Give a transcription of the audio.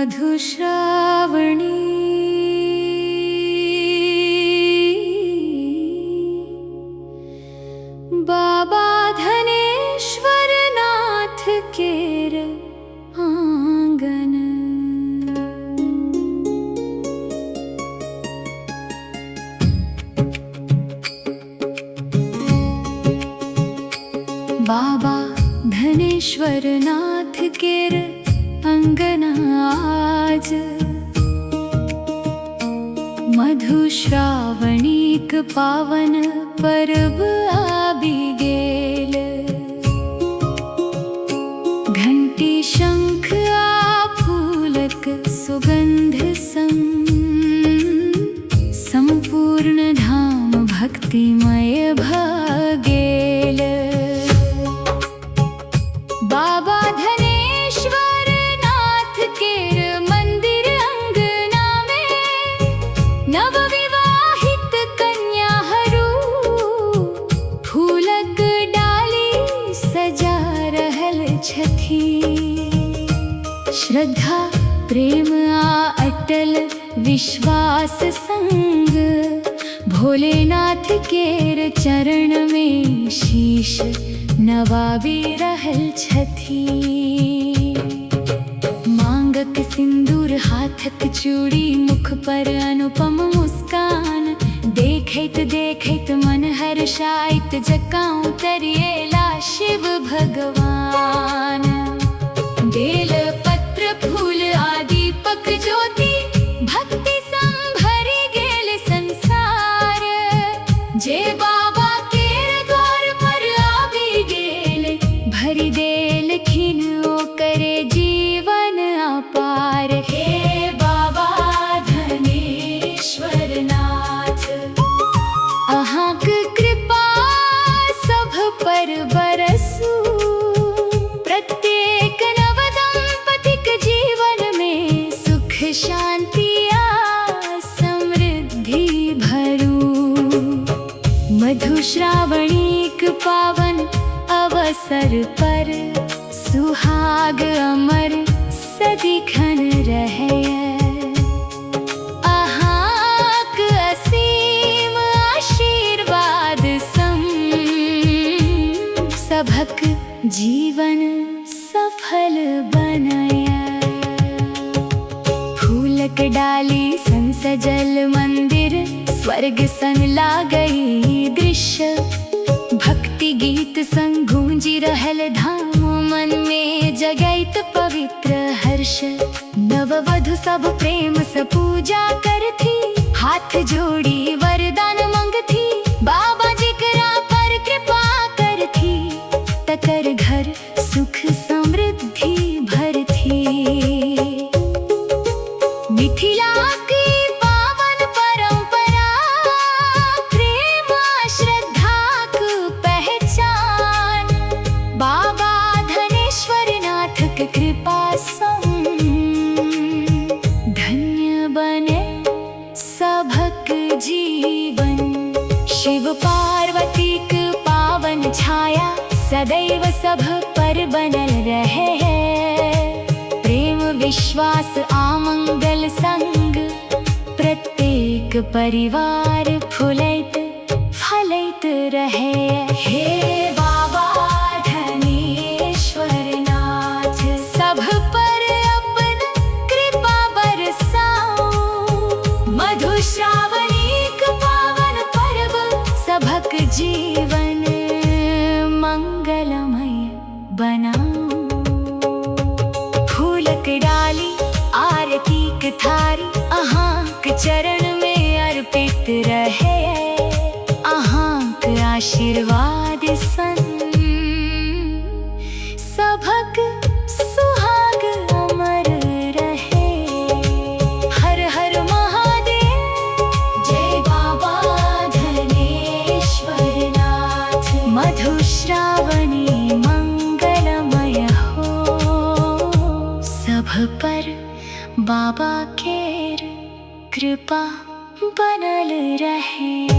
मधुश्रावणी बाबा धनेश्वर नाथ केर आंगन। बाबा धनेश्वर नाथ केर अंगना आज मधुश्रावणीक पावन पर्व आबि गेल। घंटी शंख आ फूलक सुगंध संग संपूर्ण धाम भक्तिमय भ गेल। बाबा धनेश्वर नाथ केर मंदिर अंगना में नवविवाहित कन्याहरू फूलक डाली सजा रहल छथि। श्रद्धा प्रेम आ अटल विश्वास संग भोलेनाथ केर चरण में शीश नवाबी रहल छथि। मांगक सिंदूर हाथक चूड़ी मुख पर अनुपम मुस्कान देखैत देखैत मन हर्षाइत जकाँ उतरिएला शिव भगवान। बेल पत्र फूल आदि दीपक ज्योति भक्ति संभरी गेल संसार। जे बाबा केर द्वार पर आबि गेल भरि देलखिन ओकरे जीवन अपार। हे बाबा धनेश्वर नाथ अहाँक कृपा सब पर बरसू। प्रत्येक नव दंपतिक जीवन में सुख शांति आ समृद्धि भरू। मधुश्रावणीक पावन अवसर पर सुहाग अमर सदिखन रहै। अहाँक असीम आशीर्वाद संग सभक जीवन सफल बनय। फूलक डाली सन सजल मंदिर स्वर्ग सन लागई दृश्य। भक्ति गीत संग गूंजी रहल धाम मन में जगैत पवित्र हर्ष। नववधु सब प्रेम से पूजा करथी हाथ जोड़ी वरदान मंगथी। बाबा जिकरा पर कृपा करथी तकर घर सुख समृद्धि भरथी। मिथिला की पावन परंपरा प्रेम श्रद्धाक पहचान। बाबा धनेश्वर नाथक कृपा संग धन्य बने सभक जीवन। शिव पार्वतीक पावन छाया सदैव सब पर बनल रहे। प्रेम विश्वास आमंगल संग प्रत्येक परिवार फुलैत फलैत रहे। हे बाबा धनेश्वर नाथ सब पर अपन कृपा बरसाओ। मधुश्रावणीक पावन पर्व सभक जीवन मंगलमय बनाओ। फूलक डाली आरतीक थारी अहाँक चरण में अर्पित रहे। अहाँक आशीर्वाद संग सभक सुहाग अमर रहे। हर हर महादेव जय बाबा धनेश्वर नाथ। मधुश्रावणी मंगलमय हो सब पर बाबा केर कृपा बनल रहे।